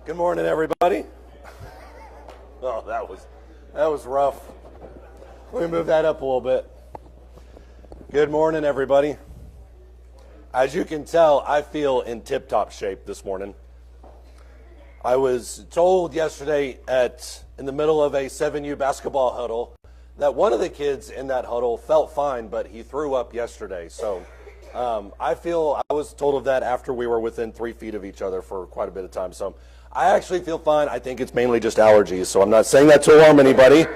Good morning, everybody. Oh, that was rough. Let me move that up a little bit. Good morning, everybody. As you can tell, I feel in tip-top shape this morning. I was told yesterday in the middle of a 7U basketball huddle that one of the kids in that huddle felt fine, but he threw up yesterday. So I was told of that after we were within 3 feet of each other for quite a bit of time. So I actually feel fine. I think it's mainly just allergies, so I'm not saying that to alarm anybody.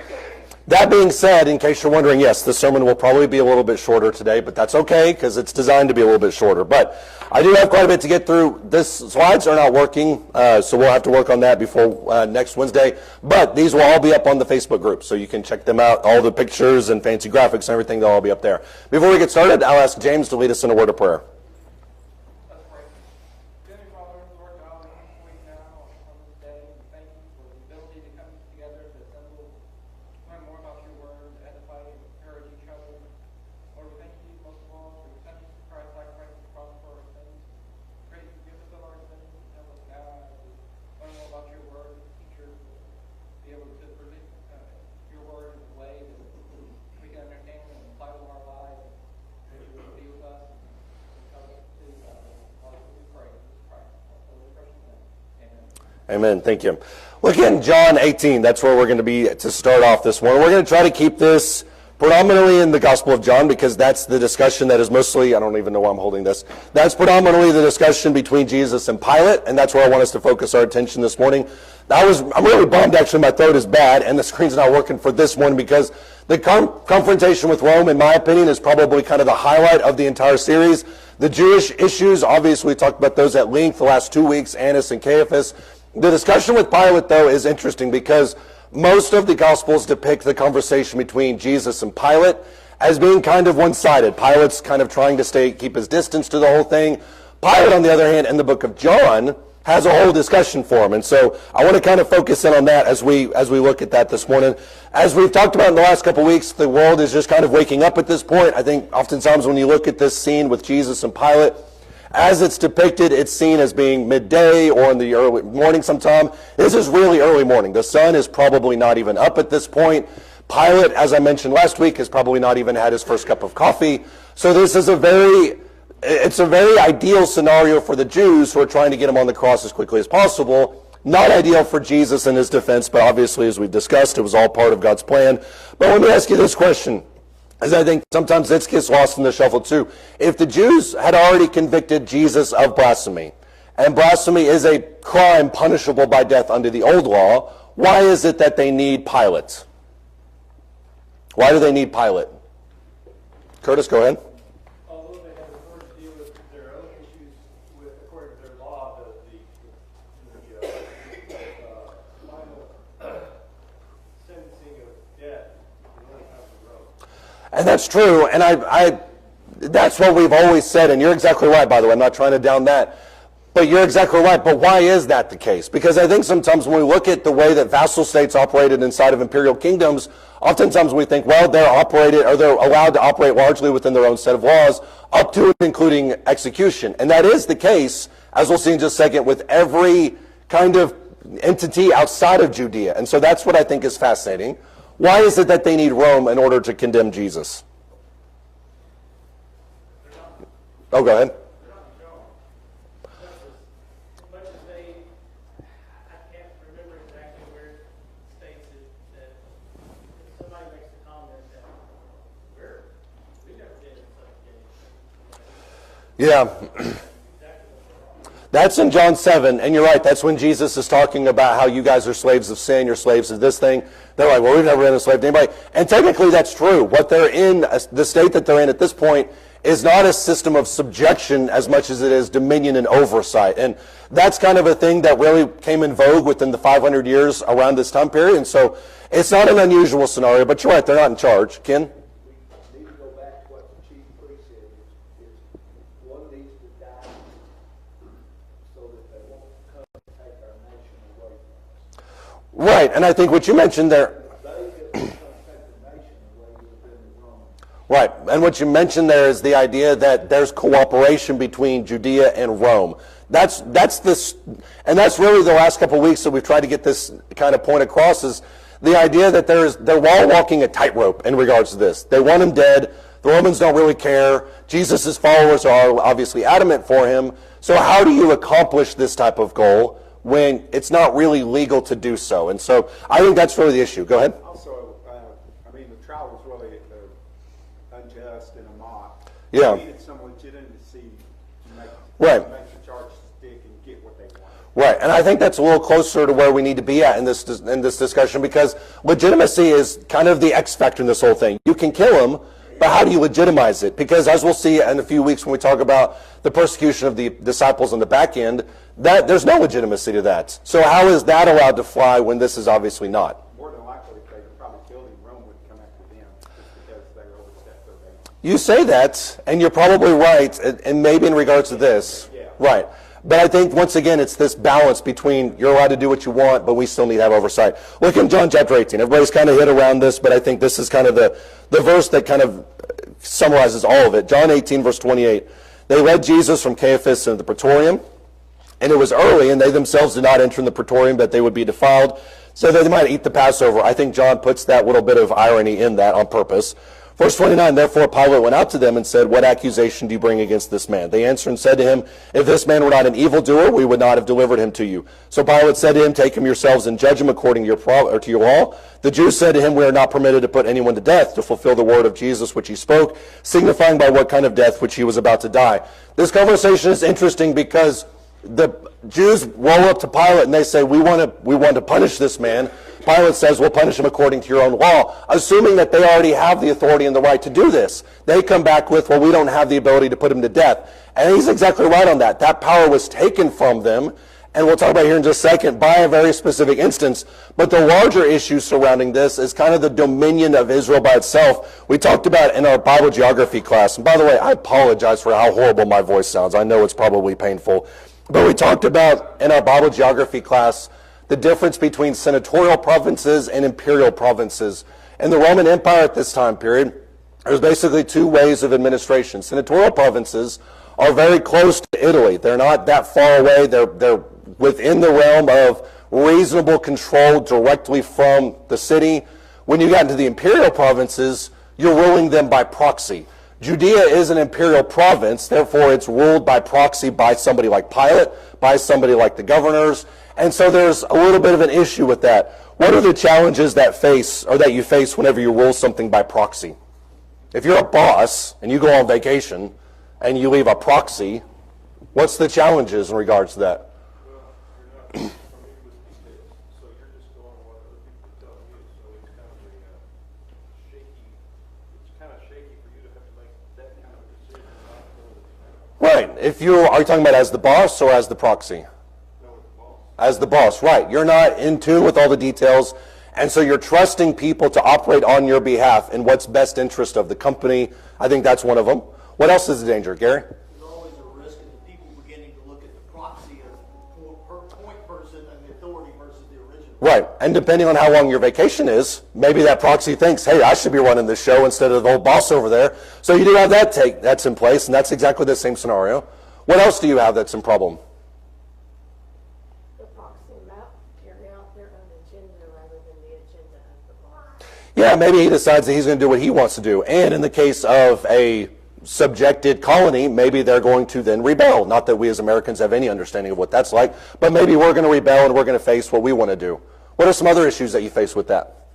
That being said, in case you're wondering, yes, the sermon will probably be a little bit shorter today, but that's okay because it's designed to be a little bit shorter. But I do have quite a bit to get through. The slides are not working, so we'll have to work on that before next Wednesday. But these will all be up on the Facebook group, so you can check them out. All the pictures and fancy graphics and everything, they'll all be up there. Before we get started, I'll ask James to lead us in a word of prayer. Amen. Thank you. Look in John 18. That's where we're going to be to start off this morning. We're going to try to keep this predominantly in the Gospel of John because that's the discussion that is mostly, I don't even know why I'm holding this. That's predominantly the discussion between Jesus and Pilate, and that's where I want us to focus our attention this morning. I'm really bummed, actually. My throat is bad, and the screen's not working for this one because the confrontation with Rome, in my opinion, is probably kind of the highlight of the entire series. The Jewish issues, obviously, we talked about those at length the last 2 weeks, Annas and Caiaphas. The discussion with Pilate, though, is interesting because most of the Gospels depict the conversation between Jesus and Pilate as being kind of one-sided. Pilate's kind of trying to keep his distance to the whole thing. Pilate, on the other hand, in the book of John, has a whole discussion for him. And so I want to kind of focus in on that as we look at that this morning. As we've talked about in the last couple of weeks, the world is just kind of waking up at this point. I think oftentimes when you look at this scene with Jesus and Pilate, as it's depicted, it's seen as being midday or in the early morning sometime. This is really early morning. The sun is probably not even up at this point. Pilate, as I mentioned last week, has probably not even had his first cup of coffee. So this is a very ideal scenario for the Jews who are trying to get him on the cross as quickly as possible. Not ideal for Jesus in his defense, but obviously, as we've discussed, it was all part of God's plan. But let me ask you this question, as I think sometimes this gets lost in the shuffle too. If the Jews had already convicted Jesus of blasphemy, and blasphemy is a crime punishable by death under the old law, why is it that they need Pilate? Why do they need Pilate? Curtis, go ahead. Although they have the court to deal with their own issues with, according to their law, the final sentencing of death is only comes from Rome. And that's true, and that's what we've always said, and you're exactly right, by the way. I'm not trying to down that, but you're exactly right. But why is that the case? Because I think sometimes when we look at the way that vassal states operated inside of imperial kingdoms, oftentimes we think, well, they're allowed to operate largely within their own set of laws, up to and including execution. And that is the case, as we'll see in just a second, with every kind of entity outside of Judea. And so that's what I think is fascinating. Why is it that they need Rome in order to condemn Jesus? Oh, go ahead. Yeah. That's in John 7, and you're right, that's when Jesus is talking about how you guys are slaves of sin, you're slaves of this thing. They're like, well, we've never been enslaved to anybody. And technically that's true. What they're in, the state that they're in at this point, is not a system of subjection as much as it is dominion and oversight. And that's kind of a thing that really came in vogue within the 500 years around this time period. And so it's not an unusual scenario, but you're right, they're not in charge. Ken? We need to go back to what the chief priest said, is one needs to die so that they won't come and take our nation away from us. Right, and I think what you mentioned there... Right, and what you mentioned there is the idea that there's cooperation between Judea and Rome. That's this, and that's really the last couple of weeks that we've tried to get this kind of point across, is the idea that they're all walking a tightrope in regards to this. They want him dead. The Romans don't really care. Jesus' followers are obviously adamant for him. So how do you accomplish this type of goal when it's not really legal to do so? And so I think that's really the issue. Go ahead. Also, I mean, the trial was really unjust and a mock. Yeah. They needed some legitimacy to make Right. the charge stick and get what they wanted. Right, and I think that's a little closer to where we need to be at in this discussion, because legitimacy is kind of the X factor in this whole thing. You can kill him, but how do you legitimize it? Because as we'll see in a few weeks when we talk about the persecution of the disciples on the back end, that there's no legitimacy to that. So how is that allowed to fly when this is obviously not? More than likely, if they probably killed him, Rome would come after them just because they overstepped their bounds. You say that, and you're probably right, and maybe in regards to this. Yeah. Right. But I think, once again, it's this balance between you're allowed to do what you want, but we still need to have oversight. Look in John chapter 18. Everybody's kind of hit around this, but I think this is kind of the verse that kind of summarizes all of it. John 18, verse 28. They led Jesus from Caiaphas into the praetorium, and it was early, and they themselves did not enter in the praetorium, that they would be defiled, so that they might eat the Passover. I think John puts that little bit of irony in that on purpose. Verse 29, therefore Pilate went out to them and said, what accusation do you bring against this man? They answered and said to him, if this man were not an evildoer, we would not have delivered him to you. So Pilate said to him, take him yourselves and judge him according to your law. The Jews said to him, we are not permitted to put anyone to death, to fulfill the word of Jesus which he spoke, signifying by what kind of death which he was about to die. This conversation is interesting because the Jews roll up to Pilate and they say, we want to punish this man. Pilate says, we'll punish him according to your own law, assuming that they already have the authority and the right to do this. They come back with, well, we don't have the ability to put him to death. And he's exactly right on that. That power was taken from them, and we'll talk about here in just a second, by a very specific instance. But the larger issue surrounding this is kind of the dominion of Israel by itself. We talked about in our Bible geography class, and by the way, I apologize for how horrible my voice sounds. I know it's probably painful. But we talked about in our Bible geography class the difference between senatorial provinces and imperial provinces. In the Roman Empire at this time period, there's basically two ways of administration. Senatorial provinces are very close to Italy. They're not that far away. They're within the realm of reasonable control directly from the city. When you got into the imperial provinces, you're ruling them by proxy. Judea is an imperial province, therefore it's ruled by proxy by somebody like Pilate, by somebody like the governors, and so there's a little bit of an issue with that. What are the challenges that you face whenever you rule something by proxy? If you're a boss and you go on vacation and you leave a proxy, what's the challenges in regards to that? Well, you're not familiar with details, so you're just going on what other people are telling you, so it's kind of shaky for you to have to make that kind of a decision. Right. Are you talking about as the boss or as the proxy? No, it's the boss. As the boss, right. You're not in tune with all the details, and so you're trusting people to operate on your behalf in what's best interest of the company. I think that's one of them. What else is the danger, Gary? There's always a risk of the people beginning to look at the proxy of point person and the authority versus the original. Right, and depending on how long your vacation is, maybe that proxy thinks, hey, I should be running this show instead of the old boss over there. So you do have that's in place, and that's exactly the same scenario. What else do you have that's in problem? The proxy map carry out their own agenda rather than the agenda of the boss. Yeah, maybe he decides that he's going to do what he wants to do. And in the case of a subjected colony, maybe they're going to then rebel. Not that we as Americans have any understanding of what that's like, but maybe we're going to rebel and we're going to face what we want to do. What are some other issues that you face with that?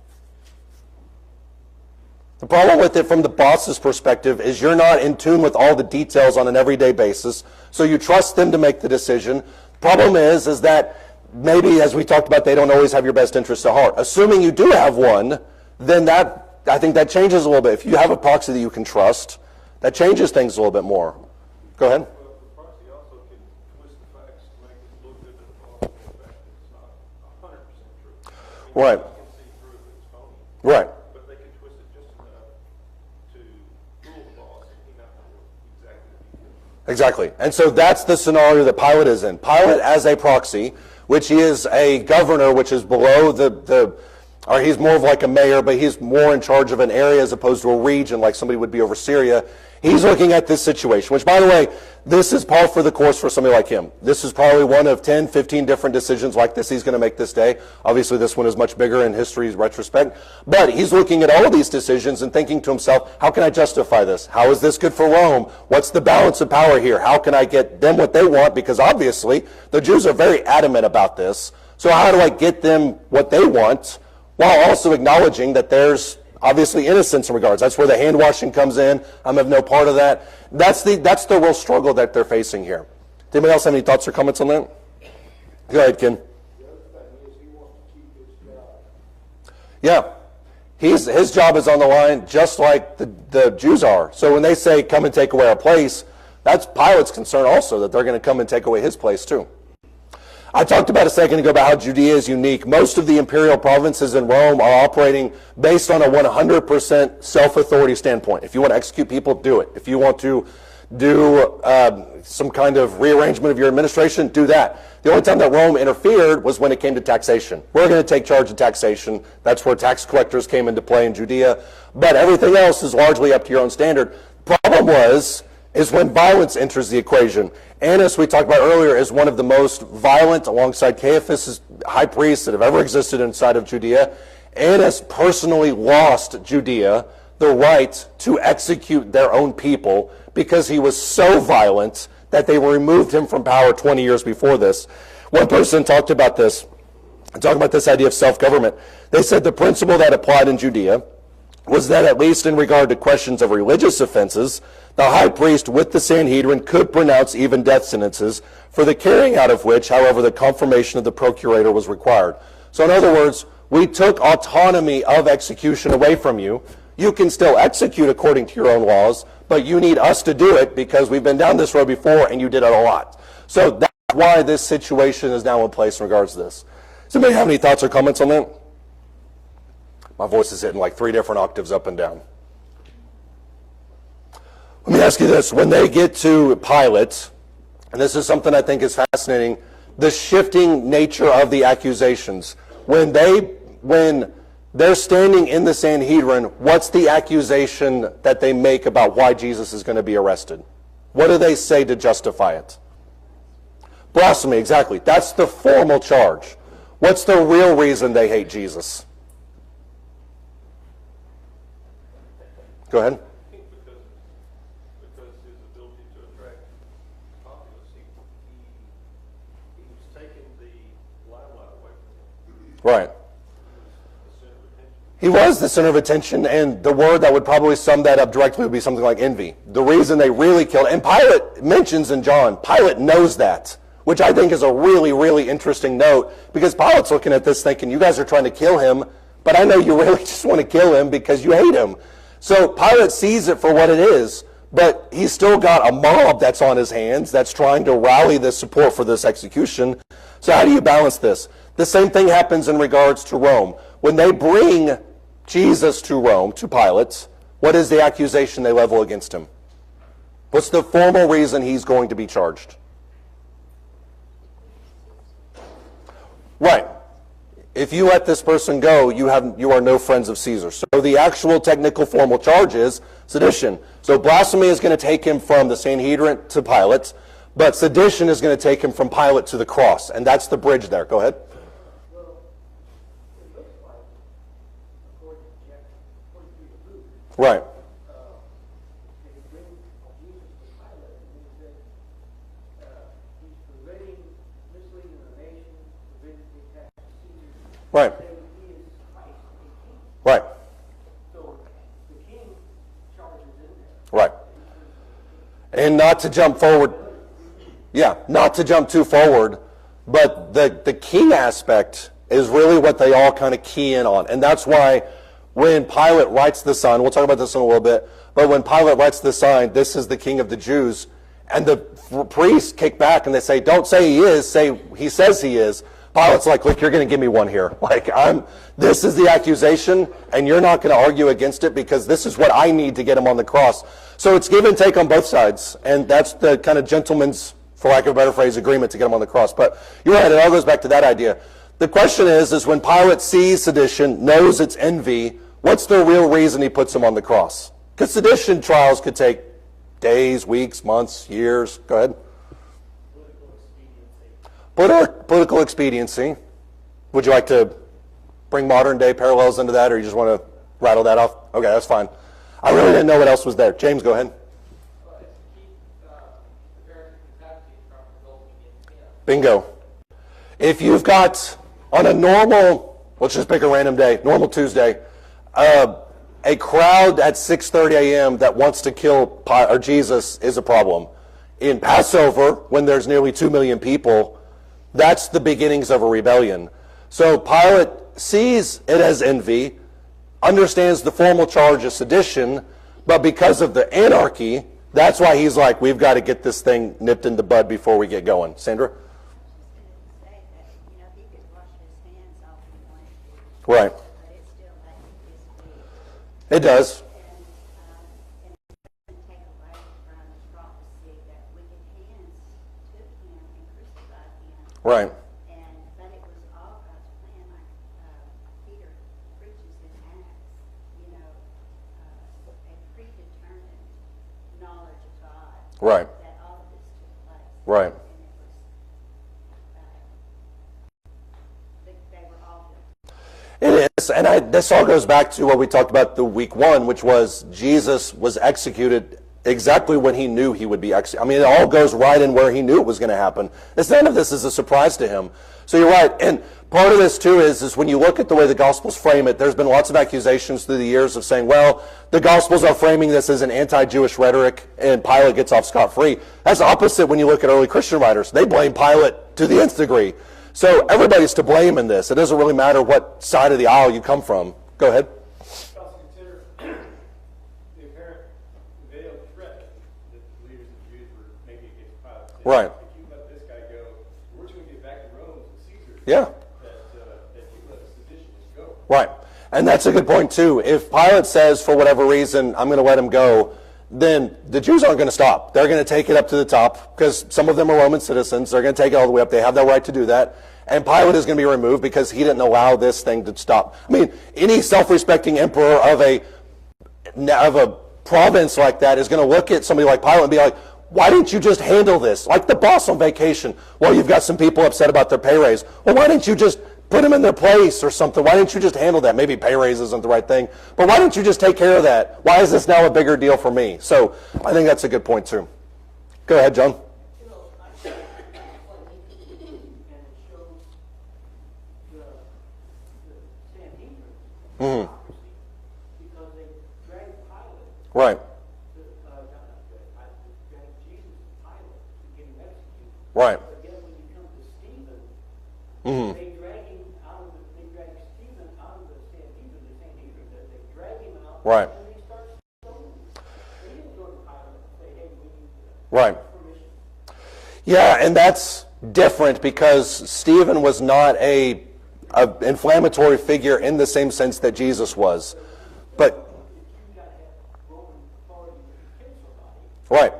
The problem with it from the boss's perspective is you're not in tune with all the details on an everyday basis, so you trust them to make the decision. Problem is that maybe, as we talked about, they don't always have your best interests at heart. Assuming you do have one, then I think that changes a little bit. If you have a proxy that you can trust, that changes things a little bit more. Go ahead. Well, the proxy also can twist the facts to make it look good to the boss, but in fact, it's not 100% true. Right. You can see through if it's phony. Right. But they can twist it just enough to rule the boss and he not know exactly the details. Exactly. And so that's the scenario that Pilate is in. Pilate as a proxy, which he is a governor, which is below the or he's more of like a mayor, but he's more in charge of an area as opposed to a region, like somebody would be over Syria. He's looking at this situation, which, by the way, this is par for the course for somebody like him. This is probably one of 10, 15 different decisions like this he's going to make this day. Obviously, this one is much bigger in history's retrospect. But he's looking at all of these decisions and thinking to himself, how can I justify this? How is this good for Rome? What's the balance of power here? How can I get them what they want? Because obviously, the Jews are very adamant about this. So how do I get them what they want while also acknowledging that there's obviously innocence in regards? That's where the hand washing comes in. I'm of no part of that. That's the real struggle that they're facing here. Does anybody else have any thoughts or comments on that? Go ahead, Ken. The other thing is he wants to keep his job. Yeah. His job is on the line just like the Jews are. So when they say come and take away our place, that's Pilate's concern also, that they're going to come and take away his place too. I talked about a second ago about how Judea is unique. Most of the imperial provinces in Rome are operating based on a 100% self-authority standpoint. If you want to execute people, do it. If you want to do some kind of rearrangement of your administration, do that. The only time that Rome interfered was when it came to taxation. We're going to take charge of taxation. That's where tax collectors came into play in Judea. But everything else is largely up to your own standard. Problem is when violence enters the equation. Annas, we talked about earlier, is one of the most violent, alongside Caiaphas, high priests that have ever existed inside of Judea. Annas personally lost Judea the right to execute their own people because he was so violent that they removed him from power 20 years before this. One person talked about this, talking about this idea of self-government. They said the principle that applied in Judea was that at least in regard to questions of religious offenses, the high priest with the Sanhedrin could pronounce even death sentences, for the carrying out of which, however, the confirmation of the procurator was required. So in other words, we took autonomy of execution away from you. You can still execute according to your own laws, but you need us to do it because we've been down this road before and you did it a lot. So that's why this situation is now in place in regards to this. Does anybody have any thoughts or comments on that? My voice is hitting like 3 different octaves up and down. Let me ask you this. When they get to Pilate, and this is something I think is fascinating, the shifting nature of the accusations. When they're standing in the Sanhedrin, what's the accusation that they make about why Jesus is going to be arrested? What do they say to justify it? Blasphemy, exactly. That's the formal charge. What's the real reason they hate Jesus? Go ahead. I think because his ability to attract populace, he was taking the limelight away from him. Right. The center of attention. He was the center of attention, and the word that would probably sum that up directly would be something like envy. The reason they really killed, and Pilate mentions in John, Pilate knows that, which I think is a really, really interesting note, because Pilate's looking at this thinking, you guys are trying to kill him, but I know you really just want to kill him because you hate him. So Pilate sees it for what it is, but he's still got a mob that's on his hands that's trying to rally the support for this execution. So how do you balance this? The same thing happens in regards to Rome. When they bring Jesus to Rome, to Pilate, what is the accusation they level against him? What's the formal reason he's going to be charged? Right. If you let this person go, you are no friends of Caesar. So the actual technical formal charge is sedition. So blasphemy is going to take him from the Sanhedrin to Pilate, but sedition is going to take him from Pilate to the cross, and that's the bridge there. Go ahead. Well, it looks like, according to Chapter 43 of Luke, Right. they bring Jesus to Pilate, and he said, he's preventing, misleading the nation, preventing the attack of Caesar. Right. Saying he is Christ, a king. Right. So the king charges in there. Right. And not to jump forward. Yeah, not to jump too forward, but the king aspect is really what they all kind of key in on. And that's why when Pilate writes the sign, we'll talk about this in a little bit, but when Pilate writes the sign, this is the king of the Jews, and the priests kick back and they say, don't say he is, say he says he is. Pilate's like, look, you're going to give me one here. Like, this is the accusation, and you're not going to argue against it because this is what I need to get him on the cross. So it's give and take on both sides, and that's the kind of gentleman's, for lack of a better phrase, agreement to get him on the cross. But you're right, it all goes back to that idea. The question is when Pilate sees sedition, knows it's envy, what's the real reason he puts him on the cross? Because sedition trials could take days, weeks, months, years. Go ahead. Political expediency. Would you like to bring modern day parallels into that, or you just want to rattle that off? Okay, that's fine. I really didn't know what else was there. James, go ahead. Bingo. If you've got, on a normal, let's just pick a random day, normal Tuesday, a crowd at 6:30 a.m. that wants to kill Jesus is a problem. In Passover, when there's nearly 2 million people, that's the beginnings of a rebellion. So Pilate sees it as envy, understands the formal charge of sedition, but because of the anarchy, that's why he's like, we've got to get this thing nipped in the bud before we get going. Sandra? Right. It does. Right. But it was all God's plan, like Peter preaches in Acts, a predetermined knowledge of God. Right. That all of this took place. Right. And it was, they were all good. It is, and this all goes back to what we talked about the week one, which was Jesus was executed exactly when he knew he would be executed. I mean, it all goes right in where he knew it was going to happen. None of this is a surprise to him. So you're right. And part of this, too, is when you look at the way the Gospels frame it, there's been lots of accusations through the years of saying, well, the Gospels are framing this as an anti-Jewish rhetoric, and Pilate gets off scot-free. That's opposite when you look at early Christian writers. They blame Pilate to the nth degree. So everybody's to blame in this. It doesn't really matter what side of the aisle you come from. Go ahead. Also consider the apparent veiled threat that the leaders of the Jews were making against Pilate. Saying, Right. if you let this guy go, we're just going to get back to Rome to Caesar. Yeah. That you let the seditionists go. Right. And that's a good point, too. If Pilate says, for whatever reason, I'm going to let him go, then the Jews aren't going to stop. They're going to take it up to the top, because some of them are Roman citizens. They're going to take it all the way up. They have that right to do that. And Pilate is going to be removed because he didn't allow this thing to stop. I mean, any self-respecting emperor of a province like that is going to look at somebody like Pilate and be like, why didn't you just handle this? Like the boss on vacation. Well, you've got some people upset about their pay raise. Well, why didn't you just put them in their place or something? Why didn't you just handle that? Maybe pay raise isn't the right thing, but why didn't you just take care of that? Why is this now a bigger deal for me? So I think that's a good point, too. Go ahead, John. Mm-hmm. Because they dragged Pilate, Right. dragged Jesus to Pilate to get him executed. Right. But then when you come to Stephen, Mm-hmm. they drag Stephen out of the Sanhedrin, they drag him out, Right. and they start stoning him. They didn't go to Pilate and say, hey, we need Right. permission. Yeah, and that's different because Stephen was not a inflammatory figure in the same sense that Jesus was. But You got to have Roman authority to kill somebody. right.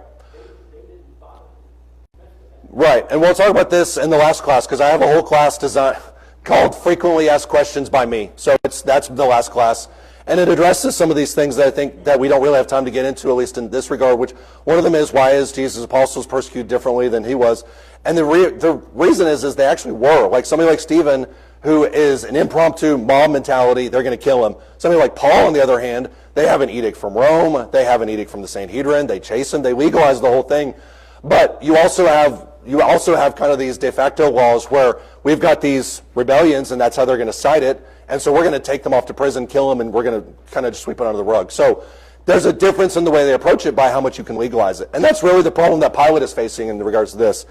They didn't bother to mess with that. Right, and we'll talk about this in the last class because I have a whole class designed called Frequently Asked Questions by Me. So that's the last class. And it addresses some of these things that I think that we don't really have time to get into, at least in this regard, which one of them is, why is Jesus' apostles persecuted differently than he was? And the reason is they actually were. Like somebody like Stephen, who is an impromptu mob mentality, they're going to kill him. Somebody like Paul, on the other hand, they have an edict from Rome, they have an edict from the Sanhedrin, they chase him, they legalize the whole thing. But you also have kind of these de facto laws where we've got these rebellions, and that's how they're going to cite it. And so we're going to take them off to prison, kill them, and we're going to kind of just sweep it under the rug. So there's a difference in the way they approach it by how much you can legalize it. And that's really the problem that Pilate is facing in regards to this.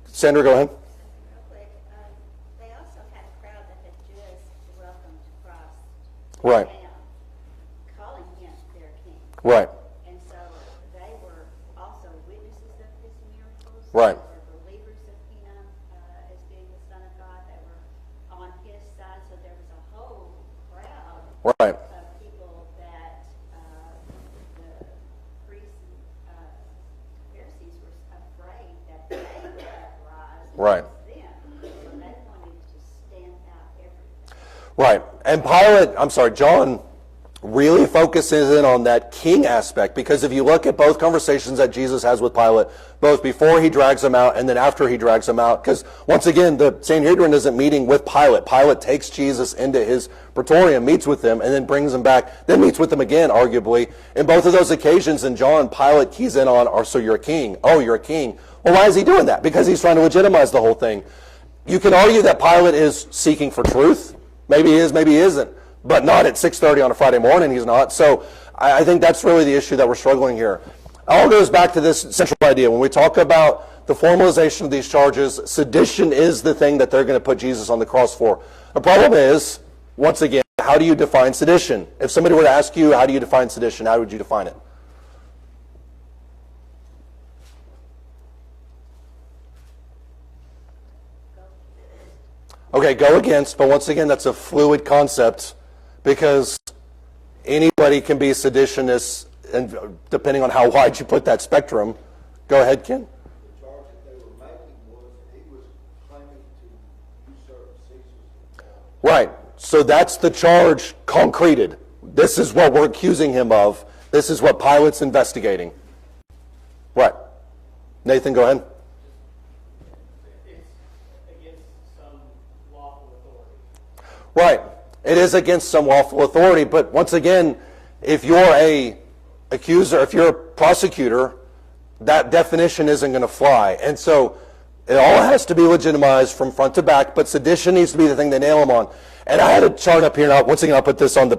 Sandra, go ahead. Real quick, they also had a crowd that had just welcomed Christ Right. down, calling him their king. Right. And so they were also witnesses of his miracles. Right. They were believers of him as being the Son of God. They were on his side. So there was a whole crowd Right. of people that the priests and Pharisees were afraid that they would rise Right. against them. So they wanted to stand Right. And John really focuses in on that king aspect, because if you look at both conversations that Jesus has with Pilate, both before he drags him out and then after he drags him out, because once again, the Sanhedrin isn't meeting with Pilate. Pilate takes Jesus into his praetorium, meets with him, and then brings him back, then meets with him again, arguably. In both of those occasions in John, Pilate keys in on, so you're a king. Oh, you're a king. Well, why is he doing that? Because he's trying to legitimize the whole thing. You can argue that Pilate is seeking for truth. Maybe he is, maybe he isn't. But not at 6:30 on a Friday morning, he's not. So I think that's really the issue that we're struggling here. It all goes back to this central idea. When we talk about the formalization of these charges, sedition is the thing that they're going to put Jesus on the cross for. The problem is, once again, how do you define sedition? If somebody were to ask you, how do you define sedition, how would you define it? Okay, go against, but once again, that's a fluid concept, because anybody can be seditionist, and depending on how wide you put that spectrum. Go ahead, Ken. The charge that they were making was he was claiming to usurp Caesar's authority. Right. So that's the charge concreted. This is what we're accusing him of. This is what Pilate's investigating. Right. Nathan, go ahead. It's against some lawful authority. Right. It is against some lawful authority, but once again, if you're a accuser, if you're a prosecutor, that definition isn't going to fly. And so it all has to be legitimized from front to back, but sedition needs to be the thing they nail him on. And I had a chart up here, and once again, I'll put this on the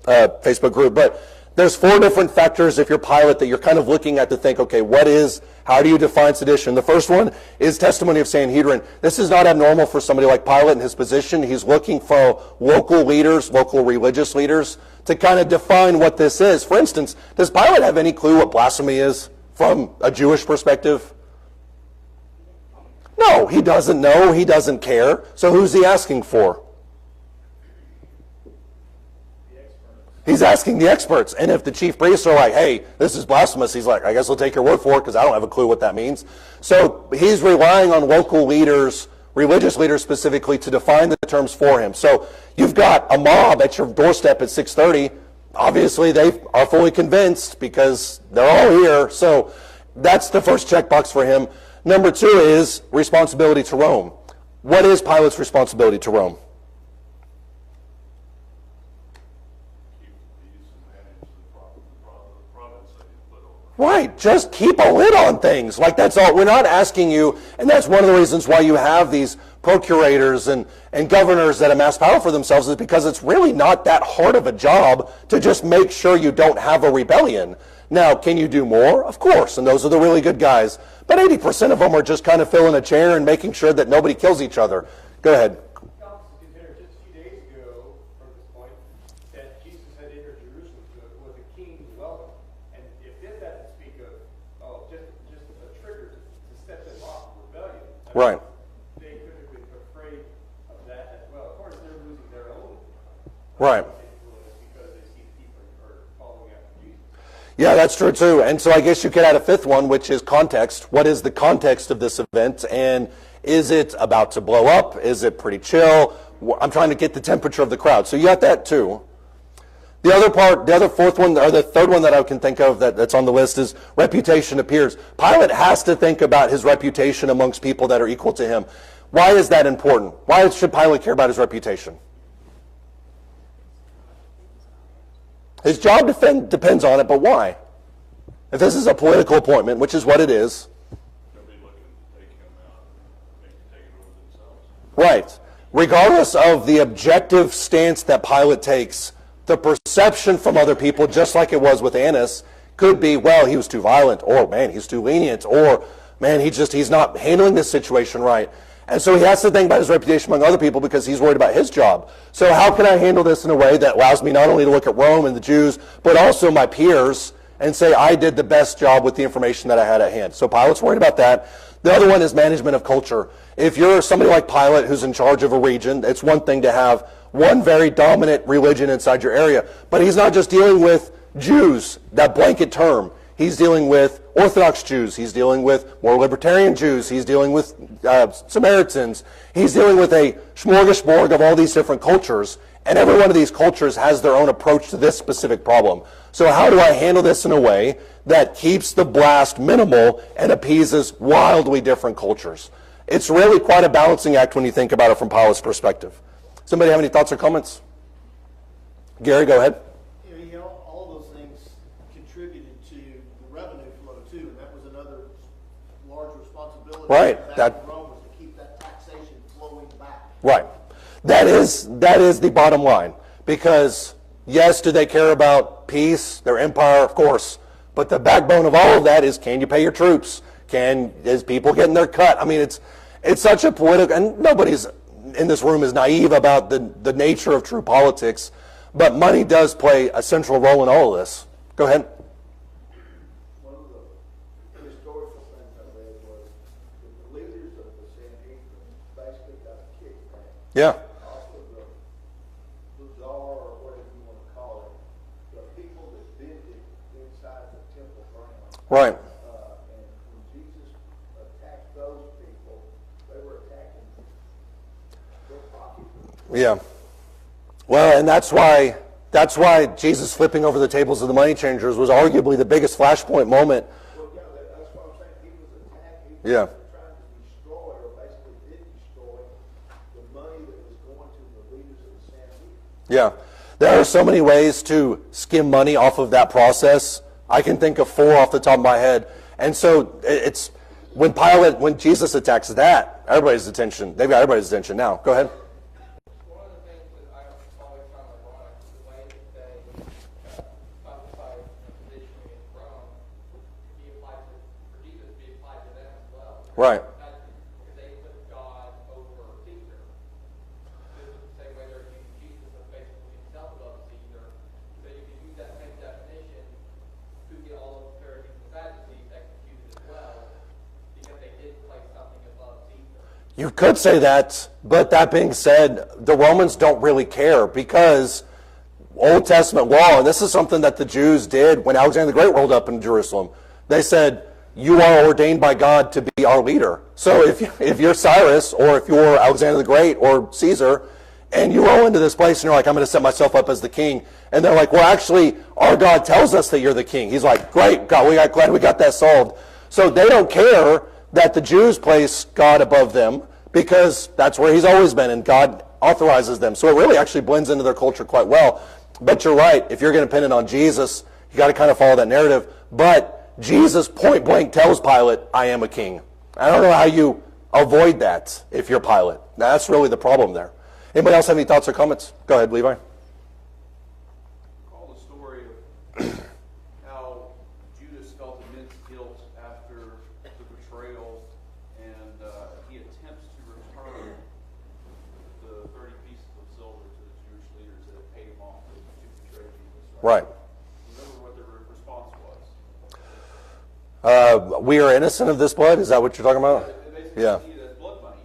Facebook group, but there's 4 different factors if you're Pilate that you're kind of looking at to think, okay, how do you define sedition? The first one is testimony of Sanhedrin. This is not abnormal for somebody like Pilate in his position. He's looking for local leaders, local religious leaders, to kind of define what this is. For instance, does Pilate have any clue what blasphemy is from a Jewish perspective? No, he doesn't know. He doesn't care. So who's he asking for? He's asking the experts. And if the chief priests are like, hey, this is blasphemous, he's like, I guess I'll take your word for it because I don't have a clue what that means. So he's relying on local leaders, religious leaders specifically, to define the terms for him. So you've got a mob at your doorstep at 6:30. Obviously, they are fully convinced because they're all here. So that's the first checkbox for him. Number 2 is responsibility to Rome. What is Pilate's responsibility to Rome? Right, just keep a lid on things. Like, that's all. We're not asking you, and that's one of the reasons why you have these procurators and governors that amass power for themselves, is because it's really not that hard of a job to just make sure you don't have a rebellion. Now, can you do more? Of course, and those are the really good guys. But 80% of them are just kind of filling a chair and making sure that nobody kills each other. Go ahead. Consider just a few days ago, from this point, that Jesus had entered Jerusalem with a king's welcome. And if that doesn't speak of, just a trigger to set them off rebellion. Right. They could have been afraid of that as well. Of course, they're losing their own Right. influence because they see people are following after Jesus. Yeah, that's true too. And so I guess you could add a 5th one, which is context. What is the context of this event? And is it about to blow up? Is it pretty chill? I'm trying to get the temperature of the crowd. So you got that too. The other part, the other 4th one, or the 3rd one that I can think of that's on the list is reputation appears. Pilate has to think about his reputation amongst people that are equal to him. Why is that important? Why should Pilate care about his reputation? His job depends on it, but why? If this is a political appointment, which is what it is. They'll be looking to take him out, maybe take it over themselves. Right. Regardless of the objective stance that Pilate takes, the perception from other people, just like it was with Annas, could be, well, he was too violent, or man, he's too lenient, or man, he's not handling this situation right. And so he has to think about his reputation among other people because he's worried about his job. So how can I handle this in a way that allows me not only to look at Rome and the Jews, but also my peers and say I did the best job with the information that I had at hand? So Pilate's worried about that. The other one is management of culture. If you're somebody like Pilate who's in charge of a region, it's one thing to have one very dominant religion inside your area. But he's not just dealing with Jews, that blanket term. He's dealing with Orthodox Jews. He's dealing with more libertarian Jews. He's dealing with Samaritans. He's dealing with a smorgasbord of all these different cultures. And every one of these cultures has their own approach to this specific problem. So how do I handle this in a way that keeps the blast minimal and appeases wildly different cultures? It's really quite a balancing act when you think about it from Pilate's perspective. Somebody have any thoughts or comments? Gary, go ahead. You know, all those things contributed to the revenue flow too, and that was another large responsibility. Right. That Rome was to keep that taxation flowing back. Right. That is the bottom line. Because, yes, do they care about peace, their empire? Of course. But the backbone of all of that is, can you pay your troops? Is people getting their cut? I mean, it's such a political, and nobody's in this room is naive about the nature of true politics, but money does play a central role in all of this. Go ahead. One of the historical things I read was the leaders of the Sanhedrin basically got a kickback Yeah. off of the czar, or whatever you want to call it, the people that vended inside the temple grounds. Right. And when Jesus attacked those people, they were attacking their pocketbook. Yeah. Well, and that's why Jesus flipping over the tables of the money changers was arguably the biggest flashpoint moment. Well, yeah, that's what I'm saying. He was attacking. Yeah. Trying to destroy, or basically did destroy, the money that was going to the leaders of the Sanhedrin. Yeah. There are so many ways to skim money off of that process. I can think of 4 off the top of my head. And so it's when Jesus attacks that, everybody's attention, they've got everybody's attention now. Go ahead. One of the things that I always found ironic is the way that they classified positioning in Rome to be applied to, for Jesus to be applied to them as well. Right. Because they put God over Caesar. This is the same way they're using Jesus as basically himself above Caesar. So you can use that same definition to get all of the Pharisees and Sadducees executed as well, because they did place something above Caesar. You could say that, but that being said, the Romans don't really care because Old Testament law, and this is something that the Jews did when Alexander the Great rolled up in Jerusalem. They said, you are ordained by God to be our leader. So if you're Cyrus, or if you're Alexander the Great or Caesar, and you roll into this place and you're like, I'm going to set myself up as the king, and they're like, well, actually, our God tells us that you're the king. He's like, great, God, glad we got that solved. So they don't care that the Jews place God above them, because that's where he's always been, and God authorizes them. So it really actually blends into their culture quite well. But you're right, if you're going to pin it on Jesus, you got to kind of follow that narrative. But Jesus point blank tells Pilate, I am a king. I don't know how you avoid that if you're Pilate. Now, that's really the problem there. Anybody else have any thoughts or comments? Go ahead, Levi. Recall the story of how Judas felt immense guilt after the betrayal, and he attempts to return the 30 pieces of silver to the Jewish leaders that had paid him off to betray Jesus. Right. Remember what their response was. We are innocent of this blood? Is that what you're talking about? They basically Yeah. see it as blood money.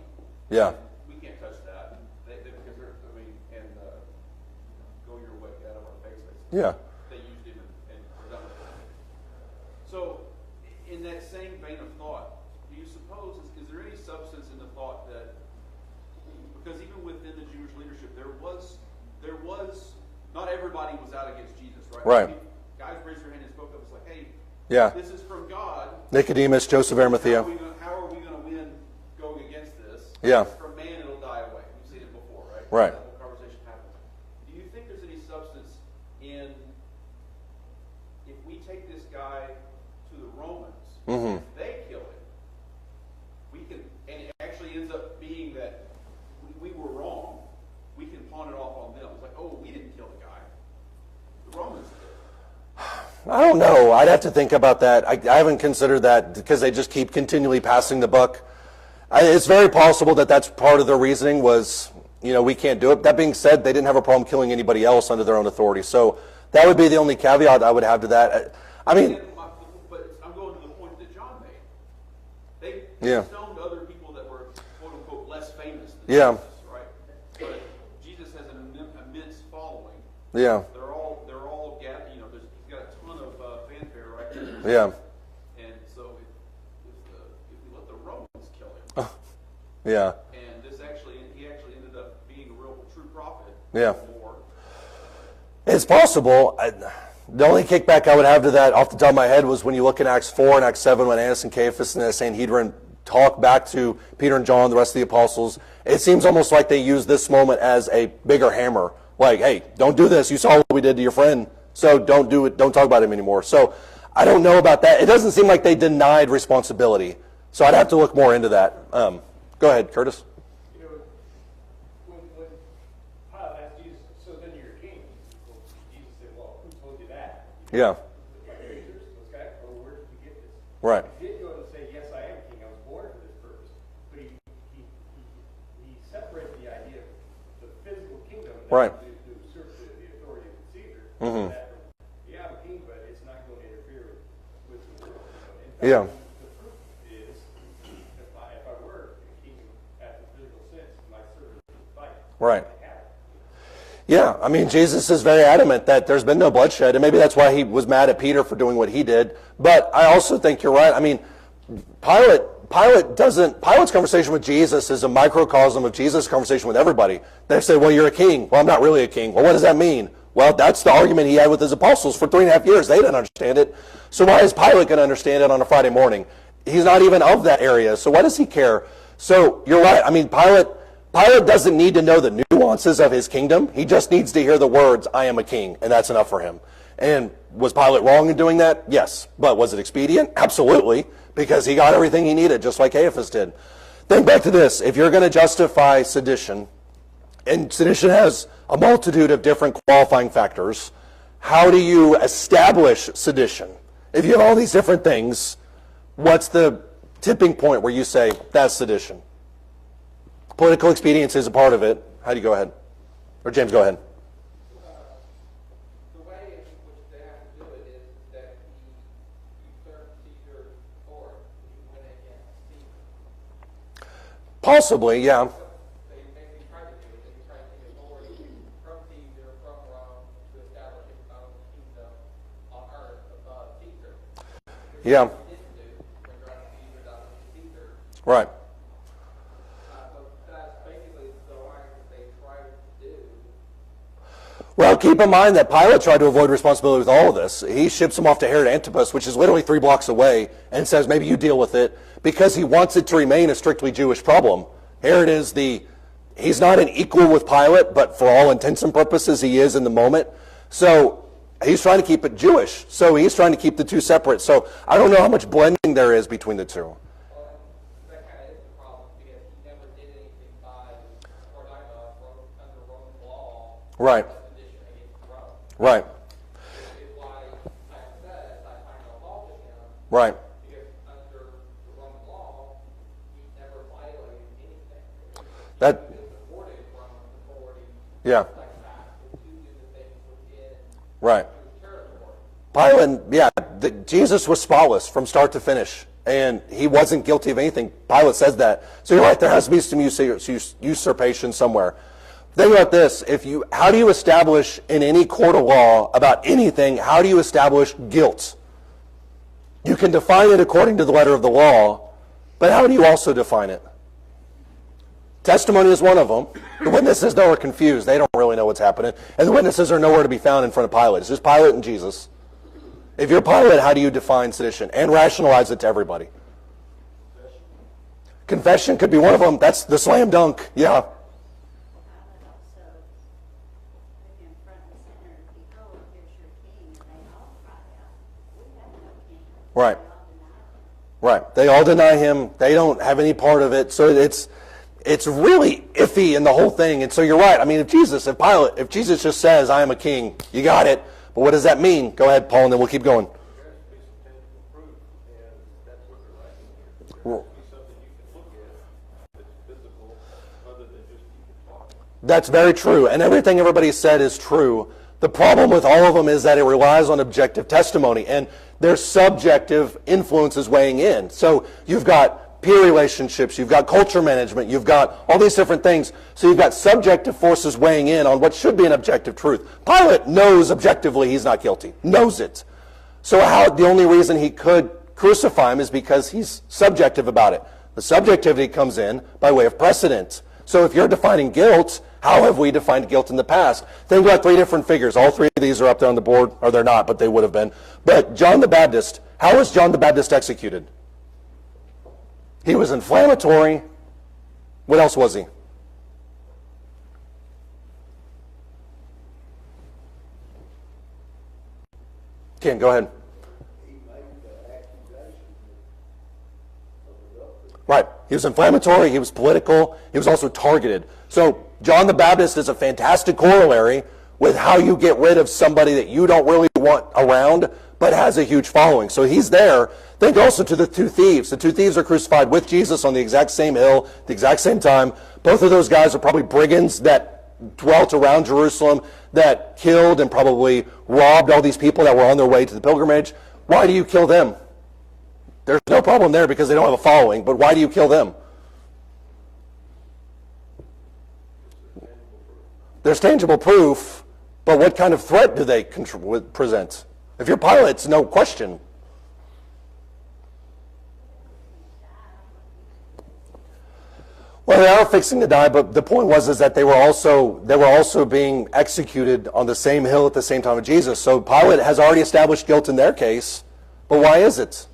Yeah. We can't touch that. Because they're, I mean, and go your way, get out of our face. Basically. Yeah. They used him and were done with him. So, in that same vein of thought, do you suppose, is there any substance in the thought that, because even within the Jewish leadership, there was, not everybody was out against Jesus, right? Right. I mean, guys raised their hand and spoke up. It's like, hey, Yeah. this is from God. Nicodemus, Joseph Arimathea. How are we going to win going against this? Yeah. From man, it'll die away. We've seen it before, right? Right. That whole conversation happens. Do you think there's any substance in, if we take this guy to the Romans, Mm-hmm. if they kill him, we can, and it actually ends up being that we were wrong, we can pawn it off on them. It's like, oh, we didn't kill the guy. The Romans did. I don't know. I'd have to think about that. I haven't considered that because they just keep continually passing the buck. It's very possible that that's part of their reasoning was, we can't do it. That being said, they didn't have a problem killing anybody else under their own authority. So that would be the only caveat I would have to that. I mean, But I'm going to the point that John made. They Yeah. stoned other people that were, quote unquote, less famous than Yeah. Jesus, right? But Jesus has an immense following. yeah, They're all gathered. He's got a ton of fanfare, right? yeah, And so if we let the Romans kill him, yeah, and he actually ended up being a real true prophet. Yeah. More. It's possible. The only kickback I would have to that off the top of my head was when you look in Acts 4 and Acts 7 when Annas and Caiaphas and the Sanhedrin talk back to Peter and John, the rest of the apostles. It seems almost like they use this moment as a bigger hammer. Like, hey, don't do this. You saw what we did to your friend, so don't do it. Don't talk about him anymore. So I don't know about that. It doesn't seem like they denied responsibility. So I'd have to look more into that. Go ahead, Curtis. You know, when Pilate asked Jesus, so then you're a king. Well, Jesus said, well, who told you that? Yeah. The accusers, those guys, well, where did you get this? Right. He did go and say, yes, I am king. I was born for this purpose. But he separated the idea of the physical kingdom that Right. to usurp the authority of Caesar. Mhm. That, yeah, I'm a king, but it's not going to interfere with the world. In fact, Yeah. the proof is, if I were a king at the physical sense, my servants would fight. Right. They have it. Yeah, I mean, Jesus is very adamant that there's been no bloodshed, and maybe that's why he was mad at Peter for doing what he did. But I also think you're right. I mean, Pilate's conversation with Jesus is a microcosm of Jesus' conversation with everybody. They say, well, you're a king. Well, I'm not really a king. Well, what does that mean? Well, that's the argument he had with his apostles for 3.5 years. They didn't understand it. So why is Pilate going to understand it on a Friday morning? He's not even of that area. So why does he care? So you're right. I mean, Pilate doesn't need to know the nuances of his kingdom. He just needs to hear the words, I am a king, and that's enough for him. And was Pilate wrong in doing that? Yes. But was it expedient? Absolutely, because he got everything he needed, just like Caiaphas did. Think back to this. If you're going to justify sedition, and sedition has a multitude of different qualifying factors, how do you establish sedition? If you have all these different things, what's the tipping point where you say, that's sedition? Political expediency is a part of it. How do you go ahead? Or James, go ahead. The way in which they have to do it is that he usurped Caesar's authority. He went against Caesar. Possibly, yeah. They basically tried to do it. They tried to take authority from Caesar, from Rome, to establish his own kingdom on earth above Caesar. Yeah. Which he didn't do when running Caesar down to Caesar. Right. So that's basically the line that they tried to do. Well, keep in mind that Pilate tried to avoid responsibility with all of this. He ships him off to Herod Antipas, which is literally 3 blocks away, and says, maybe you deal with it, because he wants it to remain a strictly Jewish problem. Herod is he's not an equal with Pilate, but for all intents and purposes, he is in the moment. So he's trying to keep it Jewish. So he's trying to keep the two separate. So I don't know how much blending there is between the two. Well, that kind of is the problem because he never did anything by or under Roman law. Right. Sedition against Rome. Right. Which is why I said I find no fault in him. Right. Because under the Roman law, he never violated anything. That. He supported Roman authority. Yeah. Like that, to do the things within Right. his territory. Pilate, yeah, Jesus was spotless from start to finish, and he wasn't guilty of anything. Pilate says that. So you're right, there has to be some usurpation somewhere. Think about this. How do you establish in any court of law about anything, how do you establish guilt? You can define it according to the letter of the law, but how do you also define it? Testimony is one of them. The witnesses, though, are confused. They don't really know what's happening. And the witnesses are nowhere to be found in front of Pilate. It's just Pilate and Jesus. If you're Pilate, how do you define sedition and rationalize it to everybody? Confession could be one of them. That's the slam dunk. Yeah. I would also put in front and center, behold, here's your king, and they all cry out, we have no king. Right. They all deny him. Right. They all deny him. They don't have any part of it. So it's really iffy in the whole thing. And so you're right. I mean, if Jesus just says, I am a king, you got it. But what does that mean? Go ahead, Paul, and then we'll keep going. There has to be some tangible proof, and that's what they're lacking here. There has to be something you can look at that's physical, other than just you can talk. That's very true. And everything everybody said is true. The problem with all of them is that it relies on objective testimony, and there's subjective influences weighing in. So you've got peer relationships, you've got culture management, you've got all these different things. So you've got subjective forces weighing in on what should be an objective truth. Pilate knows objectively he's not guilty, knows it. So the only reason he could crucify him is because he's subjective about it. The subjectivity comes in by way of precedent. So if you're defining guilt, how have we defined guilt in the past? Think about 3 different figures. All 3 of these are up there on the board, or they're not, but they would have been. But John the Baptist, how was John the Baptist executed? He was inflammatory. What else was he? Ken, go ahead. He made the accusation of adultery. Right. He was inflammatory. He was political. He was also targeted. So John the Baptist is a fantastic corollary with how you get rid of somebody that you don't really want around, but has a huge following. So he's there. Think also to the 2 thieves. The 2 thieves are crucified with Jesus on the exact same hill, the exact same time. Both of those guys are probably brigands that dwelt around Jerusalem, that killed and probably robbed all these people that were on their way to the pilgrimage. Why do you kill them? There's no problem there because they don't have a following, but why do you kill them? There's tangible proof, but what kind of threat do they present? If you're Pilate, it's no question. Well, they are fixing to die, but the point was that they were also being executed on the same hill at the same time as Jesus. So Pilate has already established guilt in their case, but why is it?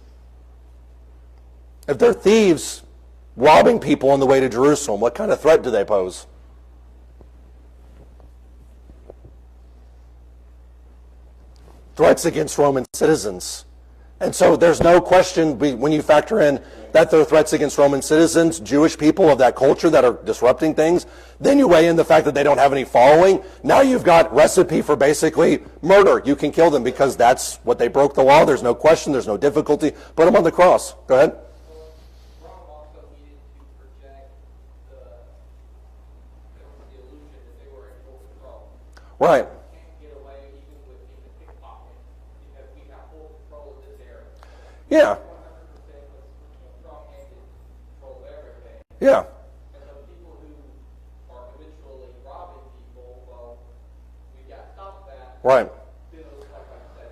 If they're thieves robbing people on the way to Jerusalem, what kind of threat do they pose? Threats against Roman citizens. And so there's no question when you factor in that there are threats against Roman citizens, Jewish people of that culture that are disrupting things, then you weigh in the fact that they don't have any following. Now you've got recipe for basically murder. You can kill them because that's what they broke the law. There's no question. There's no difficulty. Put them on the cross. Go ahead. Rome also needed to project the illusion that they were in full control. Right. You can't get away even with being a pickpocket because we have full control of this area. Yeah. 100% was strong-handed control of everything. Yeah. And so people who are habitually robbing people, well, we've got to stop that. Right. Then it looks like I said,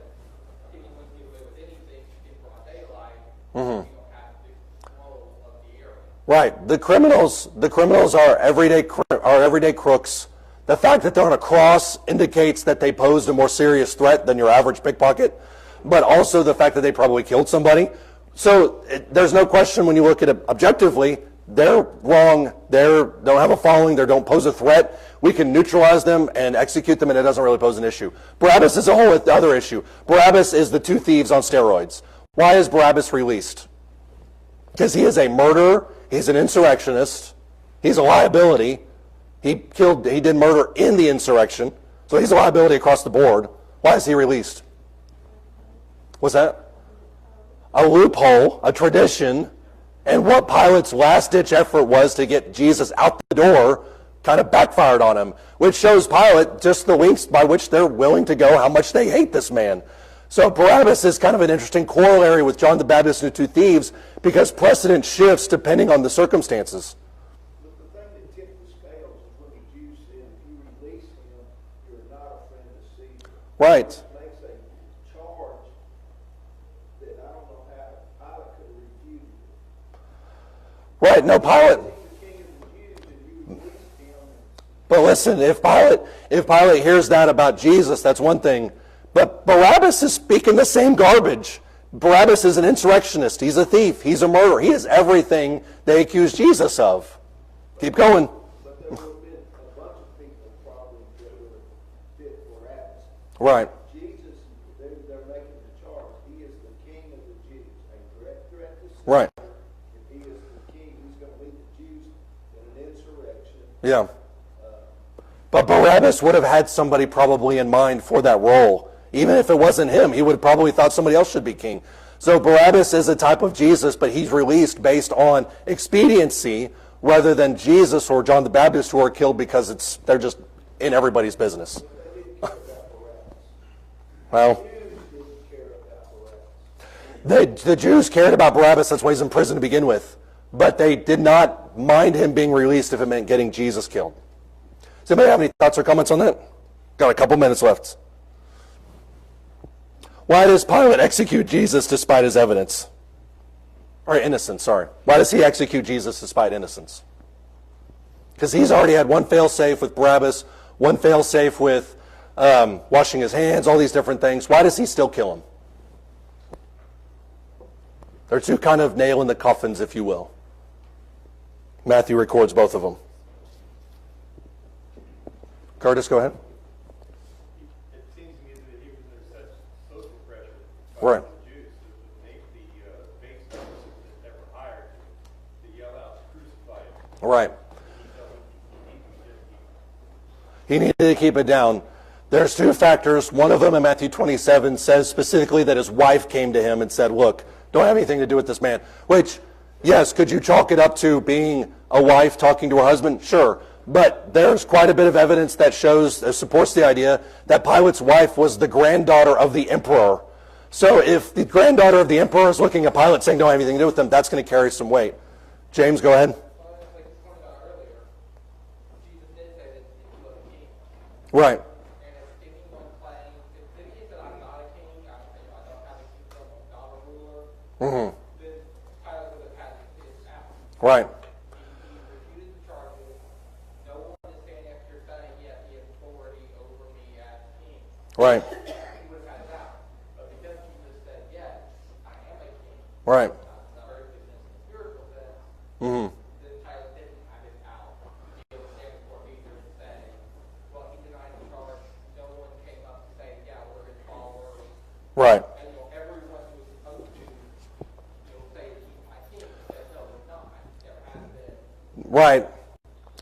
anyone can get away with anything in broad daylight. Mm-hmm. You don't have the control of the area. Right. The criminals are everyday crooks. The fact that they're on a cross indicates that they posed a more serious threat than your average pickpocket, but also the fact that they probably killed somebody. So there's no question when you look at it objectively, they're wrong. They don't have a following. They don't pose a threat. We can neutralize them and execute them, and it doesn't really pose an issue. Barabbas is a whole other issue. Barabbas is the 2 thieves on steroids. Why is Barabbas released? Because he is a murderer. He's an insurrectionist. He's a liability. He did murder in the insurrection. So he's a liability across the board. Why is he released? What's that? A loophole, a tradition, and what Pilate's last-ditch effort was to get Jesus out the door kind of backfired on him, which shows Pilate just the lengths by which they're willing to go, how much they hate this man. So Barabbas is kind of an interesting corollary with John the Baptist and the 2 thieves because precedent shifts depending on the circumstances. But the thing that tipped the scales is when the Jews said, if you release him, you're not a friend of Caesar. Right. It makes a charge that I don't know how Pilate could have refused. Right. No, Pilate. He's the king of the Jews, and you released him. But listen, if Pilate hears that about Jesus, that's one thing. But Barabbas is speaking the same garbage. Barabbas is an insurrectionist. He's a thief. He's a murderer. He is everything they accuse Jesus of. Keep going. But there would have been a bunch of people probably that would have fit Barabbas. Right. Jesus, they're making the charge. He is the king of the Jews. A direct threat to Caesar. Right. If he is the king, he's going to lead the Jews in an insurrection. Yeah. But Barabbas would have had somebody probably in mind for that role. Even if it wasn't him, he would have probably thought somebody else should be king. So Barabbas is a type of Jesus, but he's released based on expediency rather than Jesus or John the Baptist who are killed because they're just in everybody's business. Well, the Jews cared about Barabbas, that's why he's in prison to begin with. But they did not mind him being released if it meant getting Jesus killed. Does anybody have any thoughts or comments on that? Got a couple minutes left. Why does Pilate execute Jesus despite his evidence? Or innocence, sorry. Why does he execute Jesus despite innocence? Because he's already had one fail-safe with Barabbas, one fail-safe with washing his hands, all these different things. Why does he still kill him? They're two kind of nail in the coffins, if you will. Matthew records both of them. Curtis, go ahead. It seems to me that even there's such social pressure Right. by the Jews to make the base officers that were hired to yell out, crucify him. Right. He needed to keep it down. There's two factors. One of them in Matthew 27 says specifically that his wife came to him and said, look, don't have anything to do with this man. Which, yes, could you chalk it up to being a wife talking to her husband? Sure. But there's quite a bit of evidence that supports the idea that Pilate's wife was the granddaughter of the emperor. So if the granddaughter of the emperor is looking at Pilate saying don't have anything to do with them, that's going to carry some weight. James, go ahead. Well, like you pointed out earlier, Jesus did say that he was a king. Right. And if anyone claims, if he said, I'm not a king, I don't have a kingdom, I'm not a ruler, Mm-hmm. then Pilate would have had his out. Right. He refuted the charges. No one is standing up here saying, yes, he has authority over me as king. Right. He would have had his out. But because Jesus said, yes, I am a king, Right. not very good in the spiritual sense, Mm-hmm. then Pilate didn't have his out. He was standing before Caesar and saying, well, he denied the charge. No one came up to say, yeah, we're his followers. Right. And everyone who was supposed to, say that he's my king said, no, we're not. There has been. Right.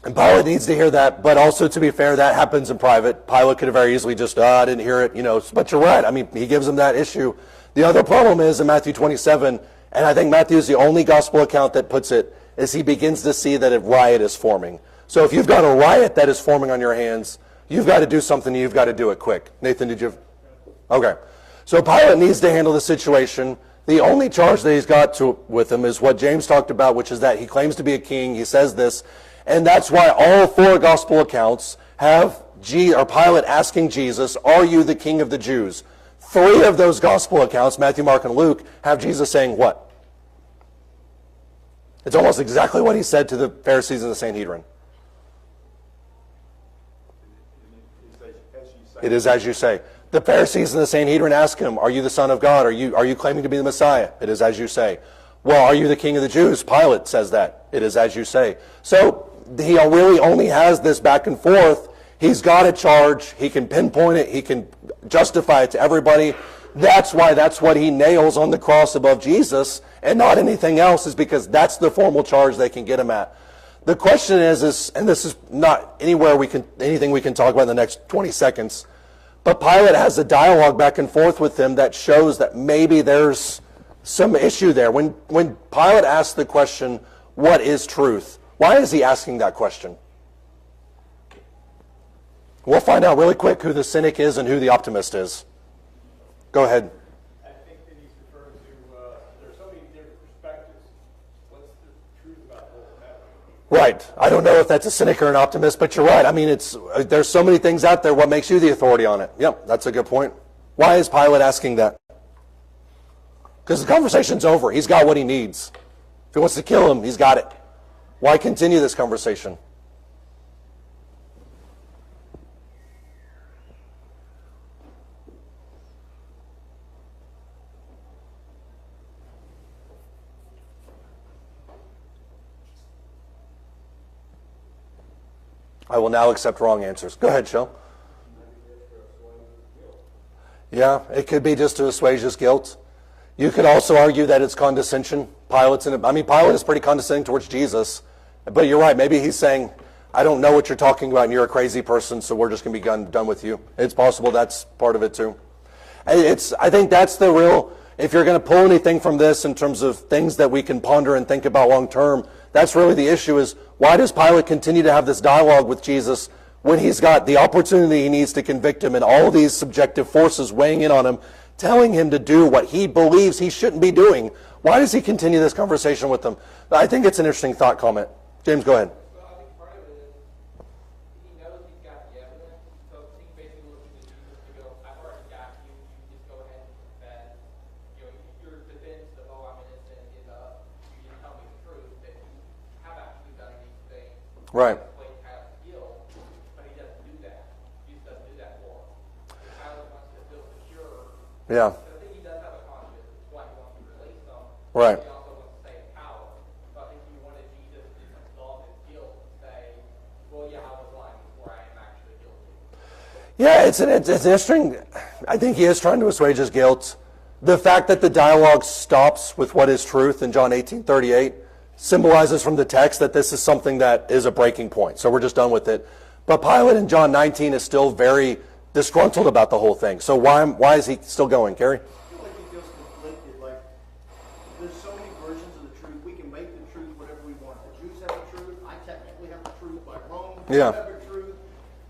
And Pilate needs to hear that, but also, to be fair, that happens in private. Pilate could have very easily just, I didn't hear it, but you're right. I mean, he gives him that issue. The other problem is in Matthew 27, and I think Matthew is the only gospel account that puts it, is he begins to see that a riot is forming. So if you've got a riot that is forming on your hands, you've got to do something, and you've got to do it quick. Nathan, did you? Okay. So Pilate needs to handle the situation. The only charge that he's got with him is what James talked about, which is that he claims to be a king. He says this. And that's why all four gospel accounts have Pilate asking Jesus, are you the king of the Jews? Three of those gospel accounts, Matthew, Mark, and Luke, have Jesus saying what? It's almost exactly what he said to the Pharisees and the Sanhedrin. It is as you say. The Pharisees and the Sanhedrin ask him, are you the Son of God? Are you claiming to be the Messiah? It is as you say. Well, are you the King of the Jews? Pilate says that. It is as you say. So he really only has this back and forth. He's got a charge. He can pinpoint it. He can justify it to everybody. That's why that's what he nails on the cross above Jesus and not anything else, is because that's the formal charge they can get him at. The question is, and this is not anything we can talk about in the next 20 seconds, but Pilate has a dialogue back and forth with him that shows that maybe there's some issue there. When Pilate asks the question, what is truth? Why is he asking that question? We'll find out really quick who the cynic is and who the optimist is. Go ahead. I think that he's referring to, there's so many different perspectives. What's the truth about the whole matter? Right. I don't know if that's a cynic or an optimist, but you're right. I mean, there's so many things out there. What makes you the authority on it? Yep, that's a good point. Why is Pilate asking that? Because the conversation's over. He's got what he needs. If he wants to kill him, he's got it. Why continue this conversation? I will now accept wrong answers. Go ahead, Shel. Yeah, it could be just to assuage his guilt. You could also argue that it's condescension. Pilate is pretty condescending towards Jesus. But you're right. Maybe he's saying, I don't know what you're talking about, and you're a crazy person, so we're just going to be done with you. It's possible that's part of it too. I think that's the real, if you're going to pull anything from this in terms of things that we can ponder and think about long term, that's really the issue, is why does Pilate continue to have this dialogue with Jesus when he's got the opportunity he needs to convict him and all these subjective forces weighing in on him, telling him to do what he believes he shouldn't be doing? Why does he continue this conversation with them? I think it's an interesting thought comment. James, go ahead. Well, I think part of it is he knows he's got the evidence, so he's basically looking to Jesus to go, I've already got you, you just go ahead and confess. Your defense of, I'm innocent is up. You just tell me the truth, that you have actually done these things. Right. Wait Yeah. So I think he does have a conscience, which is why he wants to release them. Right. He also wants to stay in power. So I think he wanted Jesus to absolve his guilt and say, well, yeah, I was lying before, I am actually guilty. Yeah, it's interesting. I think he is trying to assuage his guilt. The fact that the dialogue stops with what is truth in John 18:38 symbolizes from the text that this is something that is a breaking point. So we're just done with it. But Pilate in John 19 is still very disgruntled about the whole thing. So why is he still going, Gary? I feel like he feels conflicted, like, there's so many versions of the truth, we can make the truth whatever we want. The Jews have the truth, I technically have the truth, like Rome, Yeah. have the truth,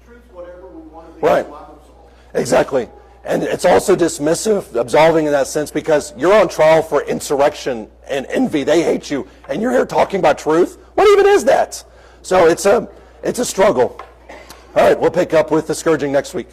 truth's whatever we want to be, Right. so I'm absolved. Exactly. And it's also dismissive, absolving in that sense, because you're on trial for insurrection and envy. They hate you, and you're here talking about truth. What even is that? So it's a struggle. All right, we'll pick up with the scourging next week.